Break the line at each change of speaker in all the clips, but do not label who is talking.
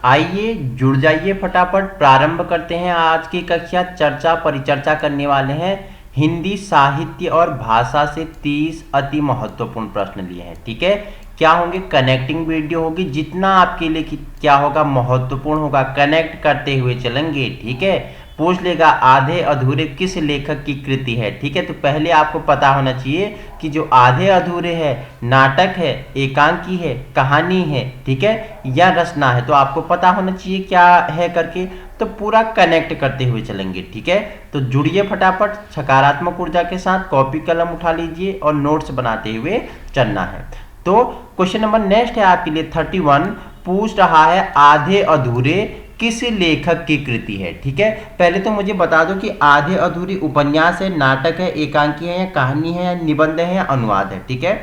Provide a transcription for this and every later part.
आइए जुड़ जाइए, फटाफट प्रारंभ करते हैं आज की कक्षा। परिचर्चा करने वाले हैं हिंदी साहित्य और भाषा से 30 अति महत्वपूर्ण प्रश्न लिए हैं। ठीक है, क्या होंगे? कनेक्टिंग वीडियो होगी। जितना आपके लिए क्या होगा, महत्वपूर्ण होगा, कनेक्ट करते हुए चलेंगे। ठीक है, पूछ लेगा आधे अधूरे किस लेखक की कृति है। ठीक है, तो पहले आपको पता होना चाहिए कि जो आधे अधूरे है, नाटक है, एकांकी है, कहानी है, ठीक है, या रचना है, तो आपको पता होना चाहिए क्या है करके। तो पूरा कनेक्ट करते हुए चलेंगे। ठीक है, तो जुड़िए फटाफट सकारात्मक ऊर्जा के साथ, कॉपी कलम उठा लीजिए और नोट्स बनाते हुए चलना है। तो क्वेश्चन नंबर नेक्स्ट है आपके लिए 31, पूछ रहा है आधे अधूरे किस लेखक की कृति है। ठीक है, पहले तो मुझे बता दो कि आधे अधूरी उपन्यास है, नाटक है, एकांकी है, या कहानी है, या निबंध है, या अनुवाद है। ठीक है,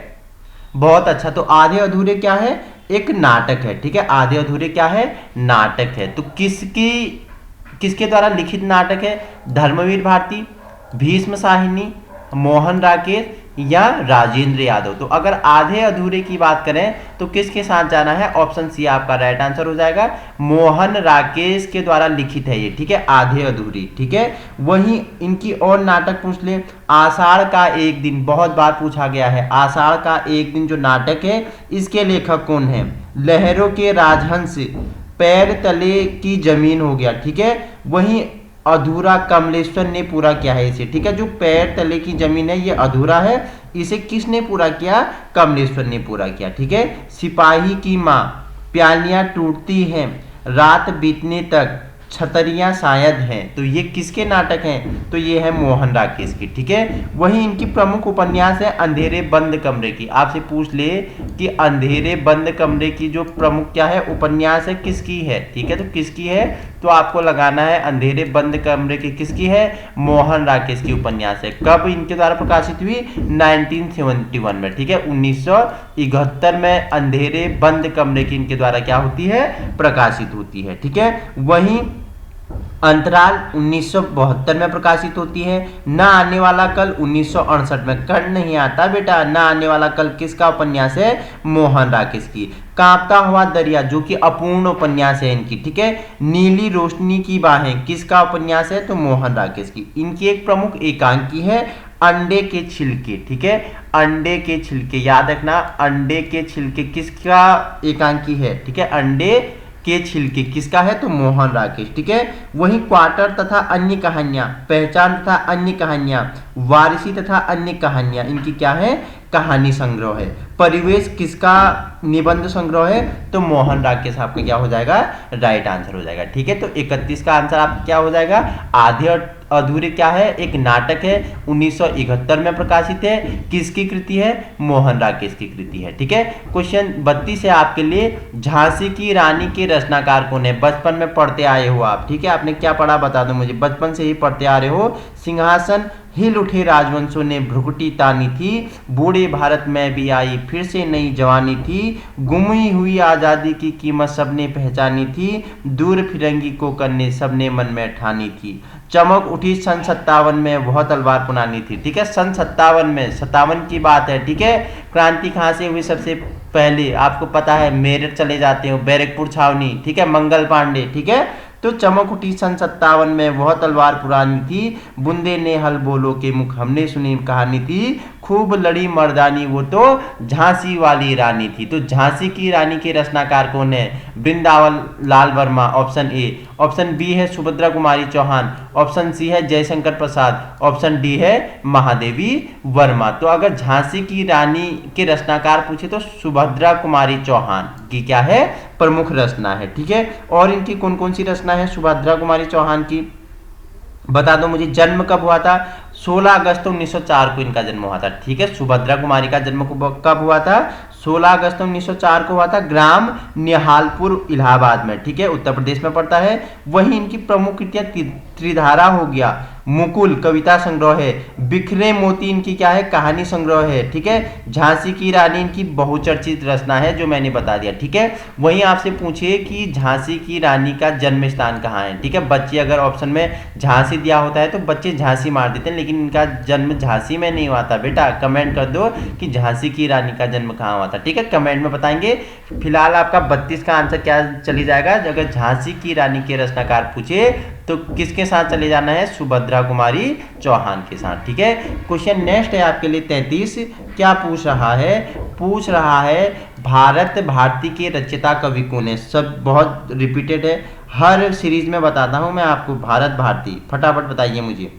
बहुत अच्छा। तो आधे अधूरे क्या है? एक नाटक है। ठीक है, आधे अधूरे क्या है? नाटक है। तो किसके द्वारा लिखित नाटक है? धर्मवीर भारती, भीष्म साहिनी, मोहन राकेश, या राजेंद्र यादव। तो अगर आधे अधूरे की बात करें तो किसके साथ जाना है? ऑप्शन सी आपका राइट आंसर हो जाएगा। मोहन राकेश के द्वारा लिखित है ये। ठीक है, आधे अधूरी। ठीक है, वहीं इनकी और नाटक पूछ ले, आषाढ़ का एक दिन, बहुत बार पूछा गया है। आषाढ़ का एक दिन जो नाटक है, इसके लेखक कौन है? लहरों के राजहंस, पैर तले की जमीन हो गया। ठीक है, वहीं अधूरा कमलेश्वर ने पूरा किया है इसे। ठीक है, जो पैर तले की जमीन है ये अधूरा है, इसे किसने पूरा किया? कमलेश्वर ने पूरा किया। ठीक है, सिपाही की माँ, प्यालियां टूटती हैं, रात बीतने तक, छतरियां शायद हैं। तो ये किसके नाटक हैं? तो ये है मोहन राकेश की। ठीक है, वहीं इनकी प्रमुख उपन्यास है अंधेरे बंद कमरे की। आपसे पूछ ले कि अंधेरे बंद कमरे की जो प्रमुख क्या है उपन्यास है, किसकी है? ठीक है, तो किसकी है? तो आपको लगाना है अंधेरे बंद कमरे की किसकी है? मोहन राकेश की उपन्यास है। कब इनके द्वारा प्रकाशित हुई? 1971 में। ठीक है, 1971 में अंधेरे बंद कमरे की इनके द्वारा क्या होती है? प्रकाशित होती है। ठीक है, वहीं अंतराल 1972 में प्रकाशित होती है। न आने वाला कल 1968 में। कल नहीं आता बेटा, न आने वाला कल किसका उपन्यास है? मोहन राकेश की। कांपता हुआ दरिया जो कि अपूर्ण उपन्यास है इनकी। ठीक है, नीली रोशनी की बाहें किसका उपन्यास है? तो मोहन राकेश की। इनकी एक प्रमुख एकांकी है अंडे के छिलके। ठीक है, अंडे के छिलके याद रखना, अंडे के छिलके किसका एकांकी है? ठीक है, अंडे के छिलके किसका है? तो मोहन राकेश। ठीक है, वहीं क्वार्टर तथा अन्य कहानियां, पहचान तथा अन्य कहानियां, वारिसी तथा अन्य कहानियां, इनकी क्या है? कहानी संग्रह है। परिवेश किसका निबंध संग्रह है? तो मोहन राकेश आपका क्या हो जाएगा? राइट आंसर हो जाएगा। ठीक है, तो 31 का आंसर आपका क्या हो जाएगा? आधे अधूरे क्या है? एक नाटक है, 1971 में प्रकाशित है। किसकी कृति है? मोहन राकेश की कृति है। ठीक है, क्वेश्चन 32 है आपके लिए, झांसी की रानी के रचनाकार कौन है? बचपन में पढ़ते आए हो आप। ठीक है, आपने क्या पढ़ा बता दो मुझे, बचपन से ही पढ़ते आ रहे हो। सिंहासन हिल उठे राजवंशों ने भ्रुकुटी तानी थी, बूढ़े भारत में भी आई फिर से नई जवानी थी, गुमी हुई आज़ादी की कीमत सबने पहचानी थी, दूर फिरंगी को करने सबने मन में ठानी थी, चमक उठी सन 57 में वह तलवार पुरानी थी। ठीक है, सन 57 में, 57 की बात है। ठीक है, क्रांति कहाँ से हुई? सबसे पहले आपको पता है मेरठ चले जाते हो, बैरकपुर छावनी। ठीक है, मंगल पांडे। ठीक है, तो चमक उठी सन 57 में वह तलवार पुरानी थी, बुंदे ने हल बोलो के मुख हमने सुनी कहानी थी, खूब लड़ी मर्दानी वो तो झांसी वाली रानी थी। तो झांसी की रानी के रचनाकार कौन है? Vrindavan Lal Verma, option A. Option B है सुभद्रा कुमारी चौहान, ऑप्शन सी है जयशंकर प्रसाद, ऑप्शन डी है महादेवी वर्मा। तो अगर झांसी की रानी के रचनाकार पूछे तो सुभद्रा कुमारी चौहान की क्या है? प्रमुख रचना है। ठीक है, और इनकी कौन कौन सी रचना है सुभद्रा कुमारी चौहान की? बता दो मुझे, जन्म कब हुआ था? 16 अगस्त 1904 को इनका जन्म हुआ था। ठीक है, सुभद्रा कुमारी का जन्म कब हुआ था? 16 अगस्त 1904 को हुआ था, ग्राम निहालपुर इलाहाबाद में। ठीक है, उत्तर प्रदेश में पड़ता है। वहीं इनकी प्रमुख कृतियां त्रिधारा हो गया, मुकुल कविता संग्रह है, बिखरे मोती इनकी क्या है, कहानी संग्रह है, ठीक है। झांसी की रानी इनकी बहुचर्चित रचना है, जो मैंने बता दिया, ठीक है। वहीं आपसे पूछिए कि झांसी की रानी का जन्म स्थान कहाँ है, ठीक है। बच्चे अगर ऑप्शन में झांसी दिया होता है तो बच्चे झांसी मार देते हैं, लेकिन इनका जन्म झांसी में नहीं हुआ था बेटा। कमेंट कर दो कि झांसी की रानी का जन्म कहाँ हुआ था, ठीक है, कमेंट में बताएंगे। फिलहाल आपका 32 का आंसर क्या चली जाएगा, अगर झांसी की रानी के रचनाकार पूछे तो किसके साथ चले जाना है, सुभद्रा कुमारी चौहान के साथ, ठीक है। क्वेश्चन नेक्स्ट है आपके लिए 33। क्या पूछ रहा है, पूछ रहा है भारत भारती के रचयिता कवि कौन है। सब बहुत रिपीटेड है, हर सीरीज में बताता हूं मैं आपको। भारत भारती, फटाफट बताइए मुझे।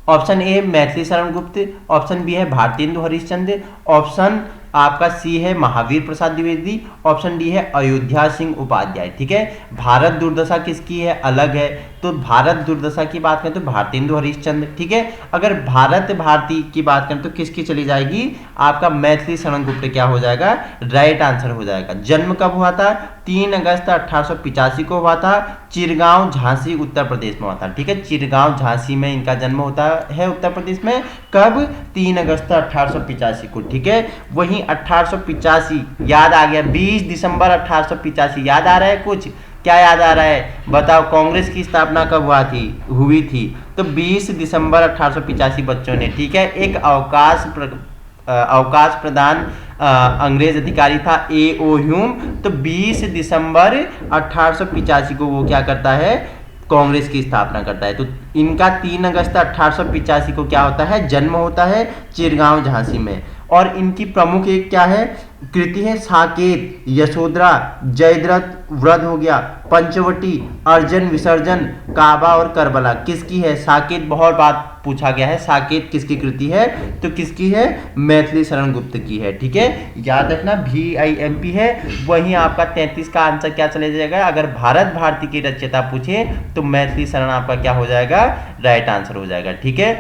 Option A Maithili Sharan Gupt, option B है भारतेंदु हरिश्चंद्र, ऑप्शन आपका सी है महावीर प्रसाद द्विवेदी, ऑप्शन डी है अयोध्या सिंह उपाध्याय, ठीक है। भारत दुर्दशा किसकी है, अलग है, तो भारत दुर्दशा की बात करें तो भारतेंदु हरिश्चंद्र, ठीक है। अगर भारत भारती की बात करें तो किसकी चली जाएगी, आपका मैथिली शरण गुप्त क्या हो जाएगा, राइट आंसर हो जाएगा। जन्म कब हुआ था, 3 अगस्त 1885 को हुआ था, चिरगांव झांसी उत्तर प्रदेश में हुआ था, ठीक है। चिरगांव झांसी में इनका जन्म होता है उत्तर प्रदेश में, कब, 3 अगस्त 1885 को, ठीक है। वहीं 1885 याद आ गया, 20 दिसंबर 1885 याद आ रहा है कुछ, क्या याद आ रहा है बताओ। कांग्रेस की स्थापना कब हुई थी, तो 20 दिसंबर 1885 बच्चों ने, ठीक है। एक अवकाश प्रदान अंग्रेज अधिकारी था A.O. ह्यूम, तो 20 दिसंबर 1885 को वो क्या करता है, कांग्रेस की स्थापना करता है। तो इनका 3 अगस्त 1885 को क्या होता है, जन्म होता है चिरगांव झांसी में। और इनकी प्रमुख एक क्या है, कृति है, साकेत, यशोधरा, जयद्रथ व्रत हो गया, पंचवटी, अर्जुन विसर्जन, काबा और करबला किसकी है, साकेत बहुत बात पूछा गया है, साकेत किसकी कृति है, तो किसकी है, मैथिली शरण गुप्त की है, ठीक है। याद रखना VIMP है। वहीं आपका 33 का आंसर क्या चले जाएगा, अगर भारत भारती की रचयिता पूछे तो मैथिली शरण आपका क्या हो जाएगा, राइट आंसर हो जाएगा, ठीक है,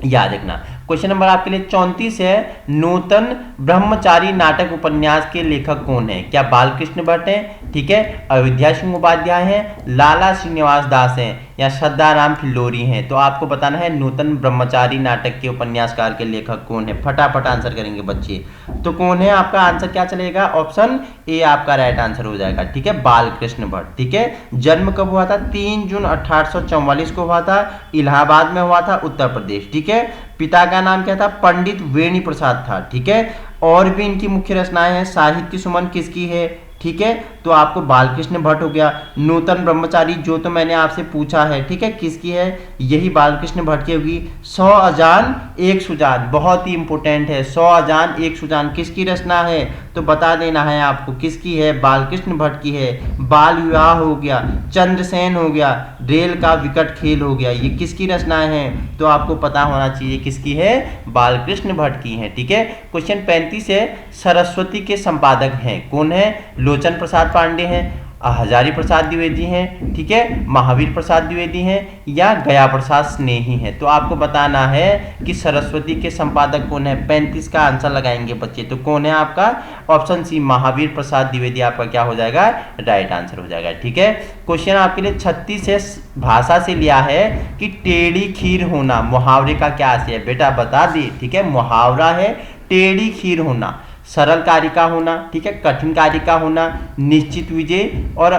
याद रखना। क्वेश्चन नंबर आपके लिए 34 है, नूतन ब्रह्मचारी नाटक उपन्यास के लेखक कौन है। क्या बालकृष्ण भट्ट हैं, ठीक है, अयोध्या सिंह उपाध्याय हैं, लाला श्रीनिवास दास हैं, या सद्दाराम फिल्लोरी हैं। तो आपको बताना है नूतन ब्रह्मचारी नाटक के उपन्यासकार के लेखक कौन है। फटाफट आंसर करेंगे बच्चे, तो कौन है, आपका आंसर क्या चलेगा, ऑप्शन ए आपका राइट आंसर हो जाएगा, ठीक है, बालकृष्ण भट्ट, ठीक है। जन्म कब हुआ था, 3 जून 1844 को हुआ था, इलाहाबाद में हुआ था, उत्तर प्रदेश, ठीक है। पिता का नाम क्या था, पंडित वेणी प्रसाद था, ठीक है। और भी इनकी मुख्य रचनाएं हैं, साहित्य सुमन किसकी है, ठीक है, तो आपको बालकृष्ण भट्ट हो गया। नूतन ब्रह्मचारी जो तो मैंने आपसे पूछा है, ठीक है, किसकी है, यही बालकृष्ण भट्ट की होगी। 100 अजान एक सुजान बहुत ही इंपॉर्टेंट है, 100 अजान एक सुजान किसकी रचना है, तो बता देना है आपको किसकी है, बालकृष्ण भट्ट की है। बाल विवाह हो गया, चंद्रसेन हो गया, रेल का विकट खेल हो गया, ये किसकी रचनाएं हैं, तो आपको पता होना चाहिए किसकी है, बालकृष्ण भट्ट की है, ठीक है। क्वेश्चन 35 है, सरस्वती के संपादक हैं कौन है, लोचन प्रसाद पांडे हैं, हजारी प्रसाद द्विवेदी हैं, ठीक है, महावीर प्रसाद द्विवेदी हैं, या गया प्रसाद स्नेही हैं। तो आपको बताना है कि सरस्वती के संपादक कौन है। 35 का आंसर लगाएंगे बच्चे, तो कौन है आपका, ऑप्शन सी महावीर प्रसाद द्विवेदी आपका क्या हो जाएगा, राइट आंसर हो जाएगा, ठीक है। क्वेश्चन आपके लिए 36 है, भाषा से लिया है कि टेढ़ी खीर होना मुहावरे का क्या आशय है, बेटा बता दी, ठीक है। मुहावरा है टेढ़ी खीर होना, सरल कार्य का होना, ठीक है, कठिन कार्य का होना, निश्चित विजय और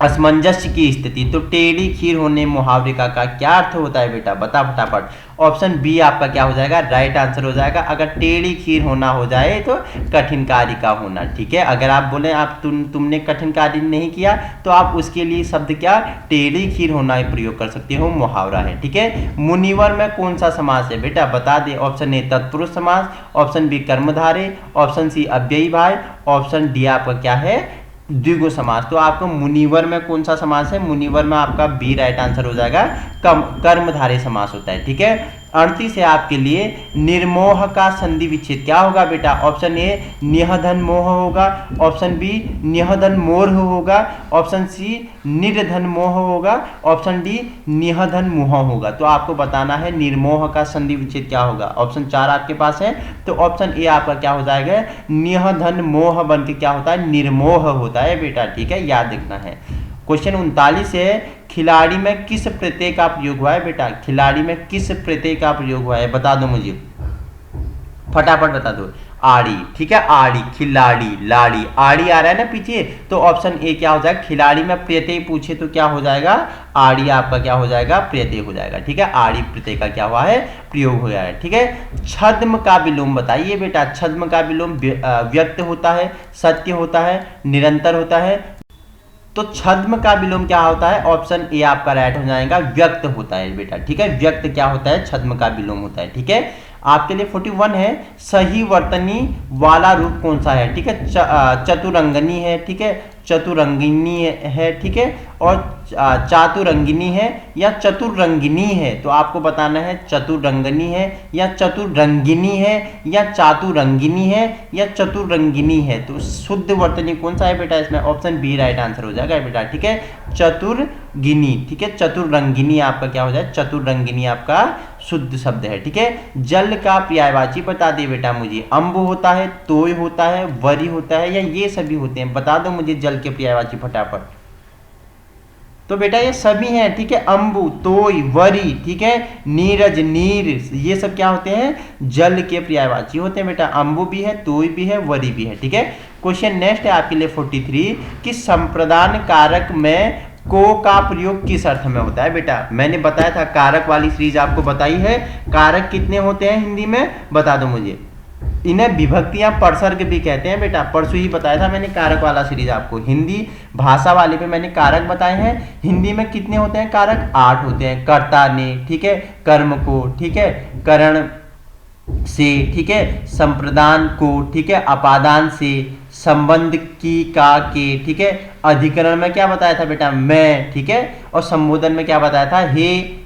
असमंजस्य की स्थिति। तो टेढ़ी खीर होने मुहावरे का क्या अर्थ होता है बेटा, बता फटाफट। ऑप्शन बी आपका क्या हो जाएगा, राइट आंसर हो जाएगा। अगर टेढ़ी खीर होना हो जाए तो कठिन कार्य का होना, ठीक है। अगर आप बोले आप तुमने कठिन कार्य नहीं किया तो आप उसके लिए शब्द क्या, टेढ़ी खीर होना प्रयोग कर सकते हो, मुहावरा है, ठीक है। मुनिवर में कौन सा समास है बेटा बता दे। ऑप्शन ए तत्पुरुष समास, ऑप्शन बी कर्मधारय, ऑप्शन सी अव्ययी भाव, ऑप्शन डी आपका क्या है, द्विगु समास। तो आपको मुनिवर में कौन सा समास है, मुनिवर में आपका बी राइट आंसर हो जाएगा, कर्मधारय समास होता है, ठीक है। 38 है आपके लिए, निर्मोह का संधि विच्छेद क्या होगा बेटा। ऑप्शन ए निहधन मोह होगा, ऑप्शन बी निहधन मोर होगा, ऑप्शन सी निर्धन मोह होगा, ऑप्शन डी निहधन मुह होगा। तो आपको बताना है निर्मोह का संधि विच्छेद क्या होगा। ऑप्शन 4 आपके पास है, तो ऑप्शन ए आपका क्या हो जाएगा, निहधन मोह बन के क्या होता है, निर्मोह होता है बेटा, ठीक है, याद रखना है। क्वेश्चन 39 है, खिलाड़ी में किस प्रत्यय का प्रयोग हुआ है बेटा? खिलाड़ी में किस प्रत्यय का प्रयोग हुआ है बता दो मुझे, फटाफट बता दो। आड़ी, ठीक है, आड़ी, खिलाड़ी, लाड़ी, आड़ी आ रहा है ना पीछे, तो ऑप्शन ए क्या हो जाएगा? खिलाड़ी में प्रत्यय पूछे तो क्या हो जाएगा? आड़ी आपका क्या हो जाएगा? प्रत्यय हो जाएगा, ठीक है। आड़ी प्रत्यय का क्या हुआ है? प्रयोग हो गया है, ठीक है। छद्म का विलोम बताइए बेटा। छद्म का विलोम व्यक्त होता है, सत्य होता है, निरंतर होता है। तो छद्म का विलोम क्या होता है? ऑप्शन ए आपका राइट हो जाएगा, व्यक्त होता है बेटा, ठीक है। व्यक्त क्या होता है? छद्म का विलोम होता है, ठीक है। आपके लिए 41 है, सही वर्तनी वाला रूप कौन सा है? ठीक है, चतुरंगनी है, ठीक है, चतुरंगिनी है, ठीक है, और चातुरंगिनी है या चतुरंगिनी है। तो आपको बताना है चतुरंगनी है या चतुरंगिनी है या चातुरंगिनी है या चतुरंगिनी है। तो शुद्ध वर्तनी कौन सा है बेटा? इसमें ऑप्शन बी राइट आंसर हो जाएगा बेटा, ठीक है, चतुरगिनी, ठीक है। चतुरंगिनी आपका क्या हो जाए? चतुरंगिनी आपका शुद्ध शब्द है, ठीक है। जल का पर्यायवाची बता दे बेटा मुझे। अम्ब होता है, तोय होता है, वरी होता है या ये सभी होते हैं? बता दो मुझे जल के पर्यायवाची फटाफट। तो बेटा ये सभी हैं, ठीक है। अम्बु, तोय, वरी, ठीक है, नीरज, नीर, ये सब क्या होते हैं? जल के पर्यायवाची होते हैं बेटा। अम्बु भी है, तोय भी है, वरी भी है, ठीक है। क्वेश्चन नेक्स्ट है आपके लिए 43 कि संप्रदान कारक में को का प्रयोग किस अर्थ में होता है बेटा? मैंने बताया था, कारक वाली सीरीज आपको बताई है। कारक कितने होते हैं हिंदी में? बता दो मुझे। इन्हें विभक्तियां परसर्ग भी कहते हैं बेटा। परसों ही बताया था मैंने कारक वाला सीरीज आपको। हिंदी भाषा वाले पे मैंने कारक बताए हैं। हिंदी में कितने होते हैं कारक? 8 होते हैं। कर्ता ने, ठीक है, कर्म को, ठीक है, करण से, ठीक है, संप्रदान को, ठीक है, अपादान से, संबंध की, का, के, ठीक है, अधिकरण में क्या बताया था बेटा? मैं, ठीक है, और संबोधन में क्या बताया था?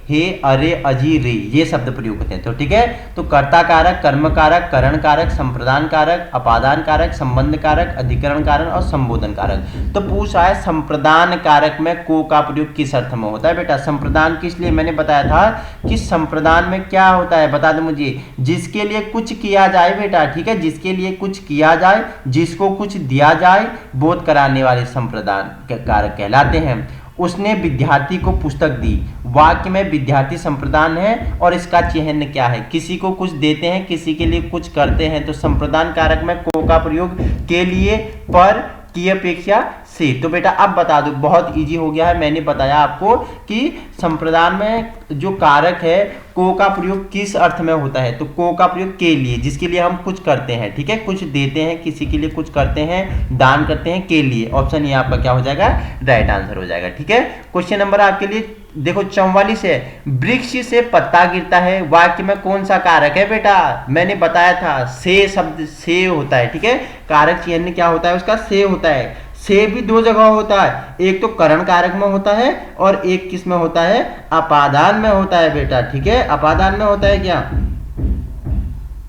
हे, अरे, अजी, रे, ये शब्द प्रयोग होते हैं। तो ठीक है, तो कर्ता कारक, कर्म कारक, करण कारक, संप्रदान कारक, अपादान कारक, संबंध कारक, अधिकरण कारक और संबोधन कारक। तो पूछा है संप्रदान कारक में को का प्रयोग किस अर्थ में होता है बेटा? संप्रदान किस लिए? मैंने बताया था कि संप्रदान में क्या होता है, बता दो मुझे। जिसके लिए कुछ किया जाए बेटा, ठीक है, जिसके लिए कुछ किया जाए, जिसको कुछ दिया जाए, बोध कराने वाले संप्रदान कारक कहलाते हैं। उसने विद्यार्थी को पुस्तक दी, वाक्य में विद्यार्थी संप्रदान है और इसका चिन्ह क्या है? किसी को कुछ देते हैं, किसी के लिए कुछ करते हैं। तो संप्रदान कारक में को का प्रयोग के लिए, पर, की अपेक्षा, से। तो बेटा अब बता दो, बहुत इजी हो गया है। मैंने बताया आपको कि संप्रदान में जो कारक है को का प्रयोग किस अर्थ में होता है। तो को का प्रयोग के लिए, जिसके लिए हम कुछ करते हैं, ठीक है, कुछ देते हैं, किसी के लिए कुछ करते हैं, दान करते हैं, के लिए। ऑप्शन ये आपका क्या हो जाएगा? राइट आंसर हो जाएगा, ठीक है। क्वेश्चन नंबर आपके लिए देखो 44 है, वृक्ष से पत्ता गिरता है, वाक्य में कौन सा कारक है बेटा? मैंने बताया था से शब्द से होता है, ठीक है, कारक चिन्ह क्या होता है उसका? से होता है। से भी दो जगह होता है, एक तो करण कारक में होता है और एक किस में होता है? अपादान में होता है बेटा, ठीक है। अपादान में होता है क्या?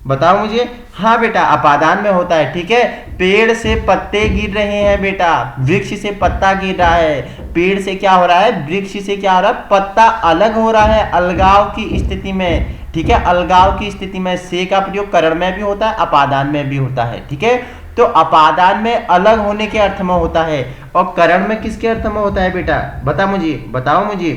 बताओ मुझे। हाँ बेटा, अपादान में होता है, ठीक है। पेड़ से पत्ते गिर रहे हैं बेटा, वृक्ष से पत्ता गिर रहा है। पेड़ से क्या हो रहा है? वृक्ष से क्या हो रहा है? पत्ता अलग हो रहा है, अलगाव की स्थिति में, ठीक है। अलगाव की स्थिति में से का प्रयोग करण में भी होता है, अपादान में भी होता है, ठीक है। तो अपादान में अलग होने के अर्थ में होता है और करण में किसके अर्थ में होता है बेटा? बता मुझे, बताओ मुझे,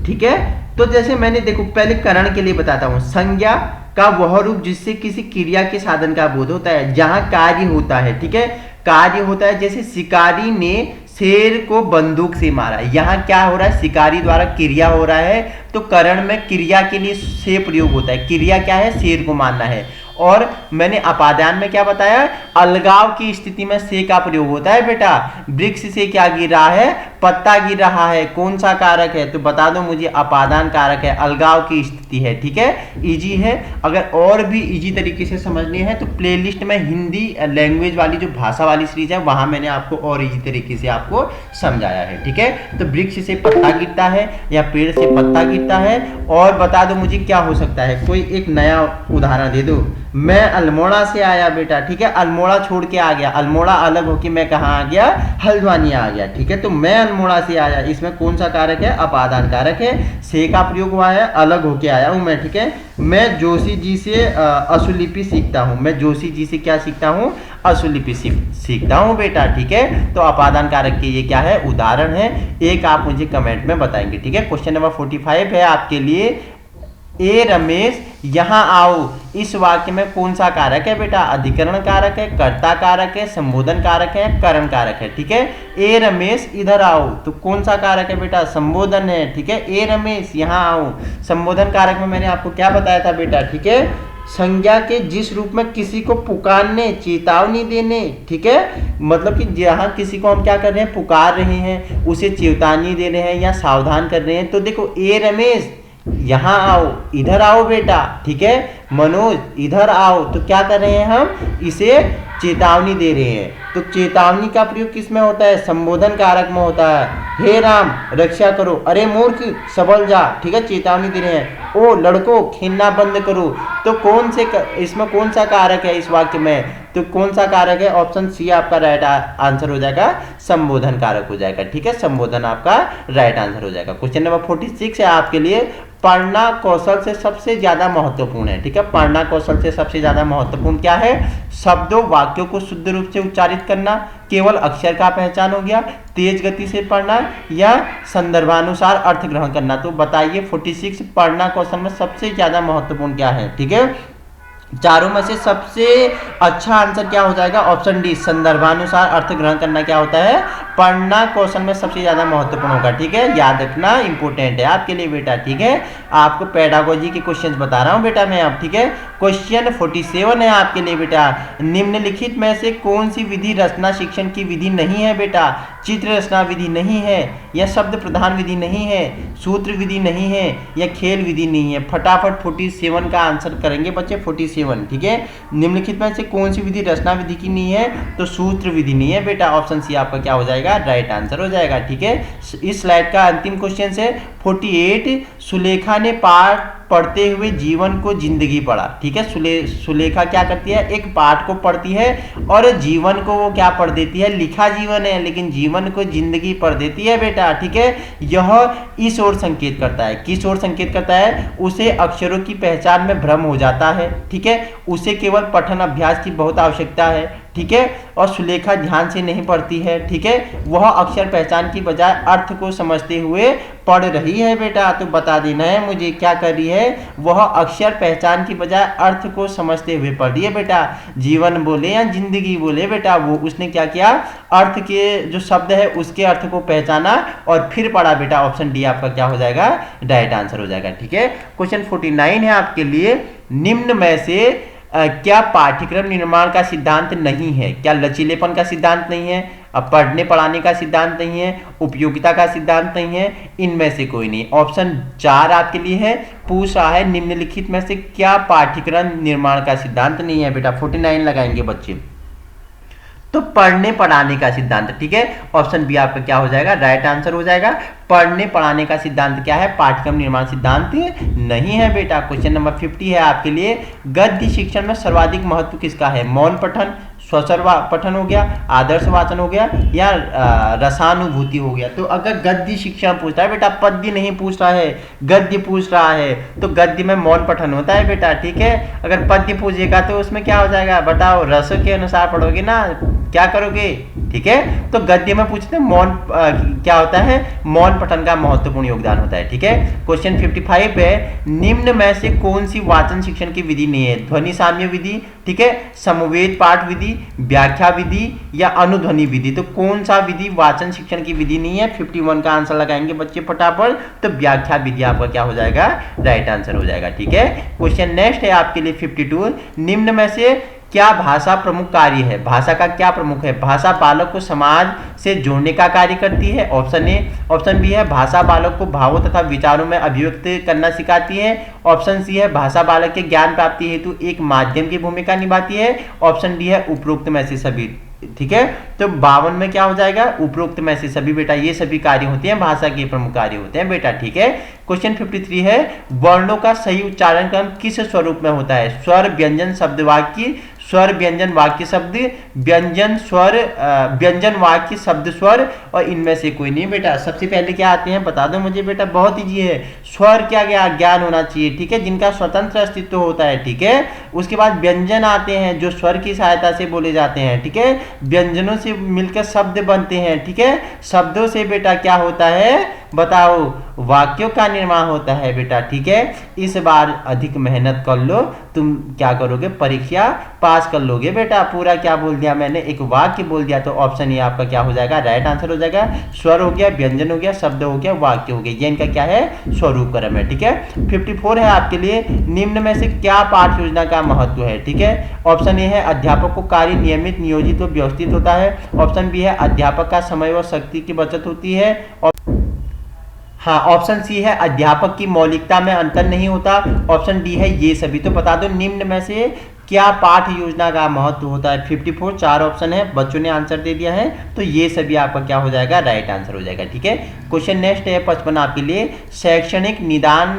ठीक है। तो जैसे मैंने देखो पहले करण के लिए बताता हूं, संज्ञा का वह रूप जिससे किसी क्रिया के साधन का बोध होता है, जहां कार्य होता है, ठीक है, कार्य होता है। जैसे शिकारी ने शेर को बंदूक से मारा, यहाँ क्या हो रहा है? शिकारी द्वारा क्रिया हो रहा है। तो करण में क्रिया के लिए से प्रयोग होता है। क्रिया क्या है? शेर को मारना है। और मैंने अपादान में क्या बताया? अलगाव की स्थिति में से का प्रयोग होता है बेटा। वृक्ष से क्या गिर रहा है? पत्ता गिर रहा है। कौन सा कारक है? तो बता दो मुझे। अपादान कारक है, अलगाव की स्थिति है, ठीक है। इजी है। अगर और भी इजी तरीके से समझनी है तो प्लेलिस्ट में हिंदी लैंग्वेज वाली जो भाषा वाली सीरीज है वहां मैंने आपको और इजी तरीके से आपको समझाया है, ठीक है। तो वृक्ष से पत्ता गिरता है या पेड़ से पत्ता गिरता है। और बता दो मुझे क्या हो सकता है? कोई एक नया उदाहरण दे दो। मैं अल्मोड़ा से आया बेटा, ठीक है, अल्मोड़ा छोड़ के आ गया। अल्मोड़ा अलग होके मैं कहाँ आ गया? हल्द्वानी आ गया, ठीक है। तो मैं अल्मोड़ा से आया, इसमें कौन सा कारक है? अपादान कारक है। से का प्रयोग हुआ है, अलग होके आया हूं मैं, ठीक है। मैं जोशी जी से अशुलिपि सीखता हूं, मैं जोशी जी से क्या सीखता हूं? अशुलिपि सीखता हूं बेटा, ठीक है। तो अपादान कारक के ये क्या है? उदाहरण है। एक आप मुझे कमेंट में बताएंगे, ठीक है। क्वेश्चन नंबर 45 है आपके लिए, ए रमेश यहां आओ, इस वाक्य में कौन सा कारक है बेटा? अधिकरण कारक है, कर्ता कारक है, संबोधन कारक है, करण कारक है, ठीक है। ए रमेश इधर आओ, तो कौन सा कारक है बेटा? संबोधन है, ठीक है। ए रमेश यहां आओ, संबोधन कारक में मैंने आपको क्या बताया था बेटा, ठीक है। संज्ञा के जिस रूप में किसी को पुकारने, चेतावनी देने, ठीक है, मतलब कि जहां किसी को हम क्या कर रहे हैं? पुकार रहे हैं, उसे चेतावनी दे रहे हैं या सावधान कर रहे हैं। तो देखो, ए रमेश यहां आओ, इधर आओ बेटा, ठीक है। मनोज इधर आओ, तो क्या कर रहे हैं हम? इसे चेतावनी दे रहे हैं। तो चेतावनी का प्रयोग किस में होता है? संबोधन कारक में होता है। हे राम रक्षा करो, अरे मूर्ख सबल जा, ठीक है, चेतावनी दे रहे हैं। ओ लड़कों खेलना बंद करो, तो कौन से इसमें कौन सा कारक है इस वाक्य में? तो कौन सा कारक है? ऑप्शन सी आपका राइट आंसर हो जाएगा, संबोधन कारक हो जाएगा, ठीक है। संबोधन आपका राइट आंसर हो जाएगा। क्वेश्चन नंबर 46 है आपके लिए, पढ़ना कौशल से सबसे ज्यादा महत्वपूर्ण है, ठीक है। पढ़ना कौशल से सबसे ज्यादा महत्वपूर्ण क्या है? शब्दों वाक्यों को शुद्ध रूप से उच्चारित करना, केवल अक्षर का पहचान हो गया, तेज गति से पढ़ना या संदर्भानुसार अर्थ ग्रहण करना। तो बताइए 46 पढ़ना कौशल में सबसे ज्यादा महत्वपूर्ण क्या है, ठीक है। चारों में से सबसे अच्छा आंसर क्या हो जाएगा? ऑप्शन डी, संदर्भानुसार अर्थ ग्रहण करना क्या होता है? पढ़ना कौशल में सबसे ज्यादा महत्वपूर्ण होगा, ठीक है। याद रखना इंपॉर्टेंट है आपके लिए बेटा, ठीक है। आपको पेडागोजी के क्वेश्चंस बता रहा हूं बेटा मैं अब, ठीक है। क्वेश्चन 47 है आपके लिए बेटा, निम्नलिखित में से कौन सी विधि रचना शिक्षण की विधि नहीं है बेटा? चित्र रचना विधि नहीं है, या शब्द प्रधान विधि नहीं है, सूत्र विधि नहीं है, या खेल विधि नहीं है। फटाफट 47 का आंसर करेंगे बच्चे, 47, ठीक है। निम्नलिखित में से कौन सी विधि रचना विधि की नहीं है? तो सूत्र विधि नहीं है बेटा, ऑप्शन सी आपका क्या हो जाएगा? राइट आंसर हो जाएगा, ठीक है। इस स्लाइड का अंतिम क्वेश्चन है 48, सुलेखा ने पाठ पढ़ते हुए जीवन को जिंदगी पढ़ा, ठीक है। सुलेखा क्या करती है? एक पाठ को पढ़ती है और जीवन को वो क्या पढ़ देती है? लिखा जीवन है लेकिन जीवन को जिंदगी पढ़ देती है बेटा, ठीक है। यह इस ओर संकेत करता है, किस ओर संकेत करता है? उसे अक्षरों की पहचान में भ्रम हो जाता है, ठीक है। उसे केवल पठन अभ्यास की बहुत आवश्यकता है, ठीक है। और सुलेखा ध्यान से नहीं पढ़ती है, ठीक है। वह अक्षर पहचान की बजाय अर्थ को समझते हुए पढ़ रही है बेटा। तो बता देना है मुझे क्या कर रही है? वह अक्षर पहचान की बजाय अर्थ को समझते हुए पढ़ रही है बेटा। जीवन बोले या जिंदगी बोले बेटा, वो उसने क्या किया? अर्थ के जो शब्द है उसके अर्थ को पहचाना और फिर पढ़ा बेटा। ऑप्शन डी आपका क्या हो जाएगा? राइट आंसर हो जाएगा, ठीक है। क्वेश्चन 49 है आपके लिए, निम्न में से क्या पाठ्यक्रम निर्माण का सिद्धांत नहीं है? क्या लचीलेपन का सिद्धांत नहीं है? अब पढ़ने पढ़ाने का सिद्धांत नहीं है? उपयोगिता का सिद्धांत नहीं है? इनमें से कोई नहीं। ऑप्शन 4 आपके लिए है, पूछ रहा है निम्नलिखित में से क्या पाठ्यक्रम निर्माण का सिद्धांत नहीं है बेटा। 49 लगाएंगे बच्चे, तो पढ़ने पढ़ाने का सिद्धांत, ठीक है। ऑप्शन बी आपका क्या हो जाएगा? राइट आंसर हो जाएगा। पढ़ने पढ़ाने का सिद्धांत क्या है? पाठ्यक्रम निर्माण सिद्धांत नहीं है बेटा। क्वेश्चन नंबर 50 है आपके लिए, गद्य शिक्षण में सर्वाधिक महत्व किसका है? मौन पठन, स्वसर पठन हो गया, आदर्श वाचन हो गया, या रसानुभूति हो गया। तो अगर गद्य शिक्षण पूछता है बेटा, पद्य नहीं पूछ रहा है, गद्य पूछ रहा है, तो गद्य में मौन पठन होता है बेटा, ठीक है। अगर पद्य पूछेगा तो उसमें क्या हो जाएगा? बताओ, रस के अनुसार पढ़ोगे ना, क्या करोगे, ठीक है। तो गद्य में पूछते हैं मौन क्या होता है? मौन पठन का महत्वपूर्ण योगदान होता है, ठीक है। क्वेश्चन 55 है, निम्न में से कौन सी वाचन शिक्षण की विधि नहीं है? ध्वनि साम्य विधि, ठीक है, समवेत पाठ विधि, व्याख्या विधि, या अनुध्वनि विधि। तो कौन सा विधि वाचन शिक्षण की विधि नहीं है? 51 का आंसर लगाएंगे बच्चे फटाफट। तो व्याख्या विधि आपका क्या हो जाएगा? राइट आंसर हो जाएगा, ठीक है। क्वेश्चन नेक्स्ट है आपके लिए 52, निम्न में से क्या भाषा प्रमुख कार्य है? भाषा का क्या प्रमुख है? भाषा बालक को समाज से जोड़ने का कार्य करती है, ऑप्शन ए। ऑप्शन बी है, भाषा बालक को भावों तथा विचारों में अभिव्यक्त करना सिखाती है, ऑप्शन सी है, भाषा बालक के ज्ञान प्राप्ति हेतु एक माध्यम की भूमिका निभाती है, ऑप्शन डी है, उपरोक्त में से सभी, ठीक है। तो 52 में क्या हो जाएगा? उपरोक्त में से सभी बेटा। ये सभी कार्य होते हैं, भाषा के प्रमुख कार्य होते हैं बेटा, ठीक है। क्वेश्चन 53 है, वर्णों का सही उच्चारण क्रम किस स्वरूप में होता है? स्वर, व्यंजन, शब्द, वाक्य, स्वर व्यंजन वाक्य शब्द, व्यंजन स्वर व्यंजन वाक्य शब्द स्वर, और इनमें से कोई नहीं बेटा। सबसे पहले क्या आते हैं बता दो मुझे बेटा, बहुत ईजी है। स्वर क्या ज्ञान होना चाहिए, ठीक है, जिनका स्वतंत्र अस्तित्व होता है, ठीक है। उसके बाद व्यंजन आते हैं जो स्वर की सहायता से बोले जाते हैं, ठीक है। व्यंजनों से मिलकर शब्द बनते हैं, ठीक है। शब्दों से बेटा क्या होता है बताओ, वाक्यों का निर्माण होता है बेटा, ठीक है। इस बार अधिक मेहनत कर लो, तुम क्या करोगे, परीक्षा पास कर लोगे बेटा। पूरा क्या बोल दिया मैंने, एक वाक्य बोल दिया, तो ऑप्शन ये आपका क्या हो जाएगा, राइट आंसर हो जाएगा। स्वर हो गया, व्यंजन हो गया, शब्द हो गया, वाक्य हो गया, ये इनका क्या है, स्वरूप क्रम है, ठीक है। 54 है आपके लिए, निम्न में से क्या पाठ योजना का महत्व है, ठीक है। ऑप्शन ए है अध्यापक को कार्य नियमित, नियोजित और व्यवस्थित होता है। ऑप्शन बी है अध्यापक का समय व शक्ति की बचत होती है। हाँ, ऑप्शन सी है अध्यापक की मौलिकता में अंतर नहीं होता। ऑप्शन डी है ये सभी। तो बता दो निम्न में से क्या पाठ योजना का महत्व होता है। 54 4 ऑप्शन है, बच्चों ने आंसर दे दिया है, तो ये सभी आपका क्या हो जाएगा, राइट आंसर हो जाएगा, ठीक है। क्वेश्चन नेक्स्ट है 55 आपके लिए, शैक्षणिक निदान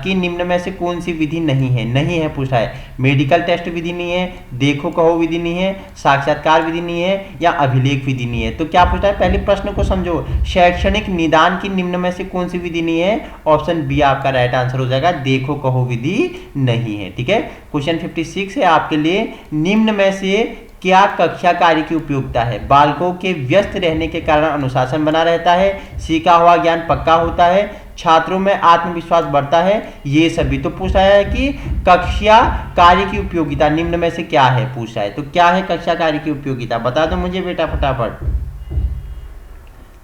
की निम्न में से कौन सी विधि नहीं है पूछा है। मेडिकल टेस्ट विधि नहीं है, देखो कहो विधि नहीं है, साक्षात्कार विधि नहीं है, या अभिलेख विधि नहीं है। तो क्या पूछा है, पहले प्रश्न को समझो, शैक्षणिक निदान की निम्न में से कौन सी विधि नहीं है। ऑप्शन बी आपका राइट आंसर हो जाएगा, देखो कहो विधि नहीं है, ठीक है। क्वेश्चन 56 है आपके लिए, निम्न में से क्या कक्षा कार्य की उपयोगिता है। बालकों के व्यस्त रहने के कारण अनुशासन बना रहता है, सीखा हुआ ज्ञान पक्का होता है, छात्रों में आत्मविश्वास बढ़ता है, ये सभी। तो पूछा है कि कक्षा कार्य की उपयोगिता निम्न में से क्या है पूछा है। तो क्या है कक्षा कार्य की उपयोगिता, बता दो मुझे बेटा फटाफट।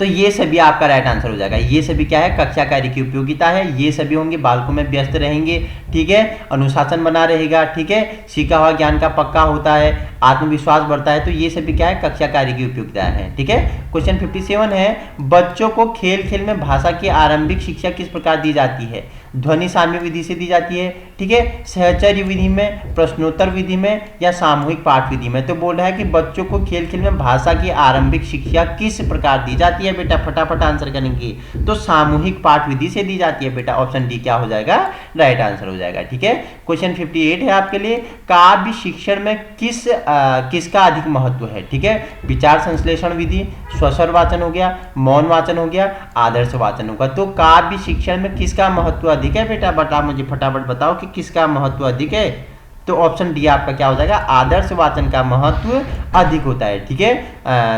तो ये सभी आपका राइट आंसर हो जाएगा। ये सभी क्या है, कक्षा कार्य की उपयोगिता है। ये सभी होंगे बालकों में व्यस्त रहेंगे, ठीक है, अनुशासन बना रहेगा, ठीक है, सीखा हुआ ज्ञान का पक्का होता है, आत्मविश्वास बढ़ता है। तो ये सभी क्या है, कक्षा कार्य की उपयोगिता है, ठीक है। क्वेश्चन 57 है, बच्चों को खेल खेल में भाषा की आरंभिक शिक्षा किस प्रकार दी जाती है। ध्वनि साम्य विधि से दी जाती है, ठीक है, सहचर्य विधि में, प्रश्नोत्तर विधि में, या सामूहिक पाठ विधि में। तो बोल रहा है कि बच्चों को खेल खेल में भाषा की आरंभिक शिक्षा किस प्रकार दी जाती है बेटा, फटाफट आंसर करेंगे। तो सामूहिक पाठ विधि से दी जाती है बेटा, ऑप्शन डी क्या हो जाएगा, राइट आंसर हो जाएगा, ठीक है। क्वेश्चन 58 है आपके लिए, काव्य शिक्षण में किसका अधिक महत्व है, ठीक है। विचार संश्लेषण विधि, स्वस्वर वाचन हो गया, मौन वाचन हो गया, आदर्श वाचन होगा। तो काव्य शिक्षण में किसका महत्व अधिक है बेटा, बता मुझे फटाफट बताओ कि किसका महत्व अधिक है। तो ऑप्शन डी आपका क्या हो जाएगा, आदर्श वाचन का महत्व अधिक होता है, ठीक है।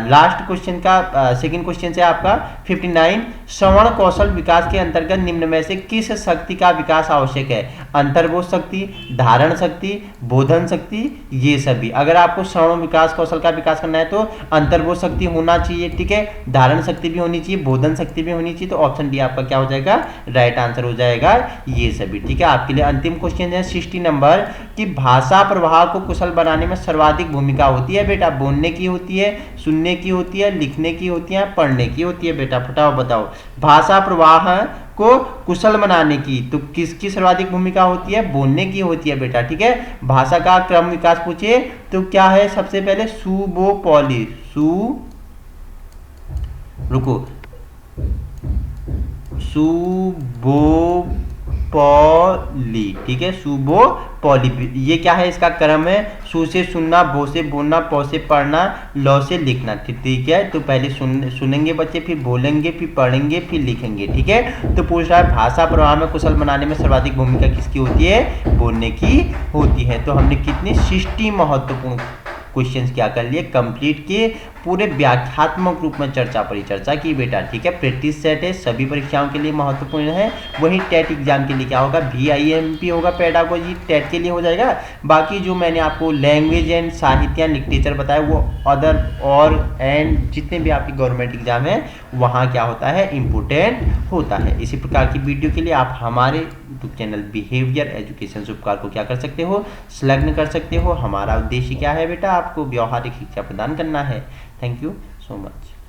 लास्ट क्वेश्चन का सेकंड क्वेश्चन से आपका 59, श्रवण कौशल विकास के अंतर्गत निम्न में से किस शक्ति का विकास आवश्यक है। अंतर्बोध शक्ति, धारण शक्ति, बोधन शक्ति, ये सभी। अगर आपको श्रवण विकास कौशल का विकास करना है तो अंतर्बोध शक्ति होना चाहिए, ठीक है, धारण शक्ति भी होनी चाहिए, बोधन शक्ति भी होनी चाहिए। तो ऑप्शन डी आपका क्या हो जाएगा, राइट आंसर हो जाएगा, ये सभी, ठीक है। आपके लिए अंतिम क्वेश्चन है 60 नंबर की, भाषा प्रवाह को कुशल बनाने में सर्वाधिक भूमिका होती है बेटा, बोलने की होती है, सुनने की होती है, लिखने की होती है, पढ़ने की होती है बेटा, फटाओ बताओ। भाषा प्रवाह को कुशल बनाने की तो किसकी सर्वाधिक भूमिका होती है, बोलने की होती है बेटा, ठीक है। भाषा का क्रम विकास पूछिए तो क्या है, सबसे पहले सुबोपॉली, सुबोपॉली, ठीक है, सुबोपॉली, ये क्या है, इसका क्रम है, सु से सुनना, बो से बोलना, पौ से पढ़ना, लौ से लिखना, ठीक है। तो पहले सुनेंगे बच्चे, फिर बोलेंगे, फिर पढ़ेंगे, फिर लिखेंगे, ठीक है। तो पूछ रहा है भाषा प्रवाह में कुशल बनाने में सर्वाधिक भूमिका किसकी होती है, बोलने की होती है। तो हमने कितनी 60 महत्वपूर्ण क्वेश्चंस क्या कर लिए, कंप्लीट किए, पूरे व्याख्यात्मक रूप में चर्चा परिचर्चा की बेटा, ठीक है। प्रैक्टिस सेट है, सभी परीक्षाओं के लिए महत्वपूर्ण है। वहीं टेट एग्जाम के लिए क्या होगा, VIMP होगा, पेडागोजी टेट के लिए हो जाएगा। बाकी जो मैंने आपको लैंग्वेज एंड साहित्य लिटरेचर बताया वो अदर और एंड जितने भी आपकी गवर्नमेंट एग्जाम है वहाँ क्या होता है, इम्पोर्टेंट होता है। इसी प्रकार की वीडियो के लिए आप हमारे यूट्यूब चैनल बिहेवियर एजुकेशन उपकार को क्या कर सकते हो, संलग्न कर सकते हो। हमारा उद्देश्य क्या है बेटा, आपको व्यवहारिक शिक्षा प्रदान करना है। Thank you so much.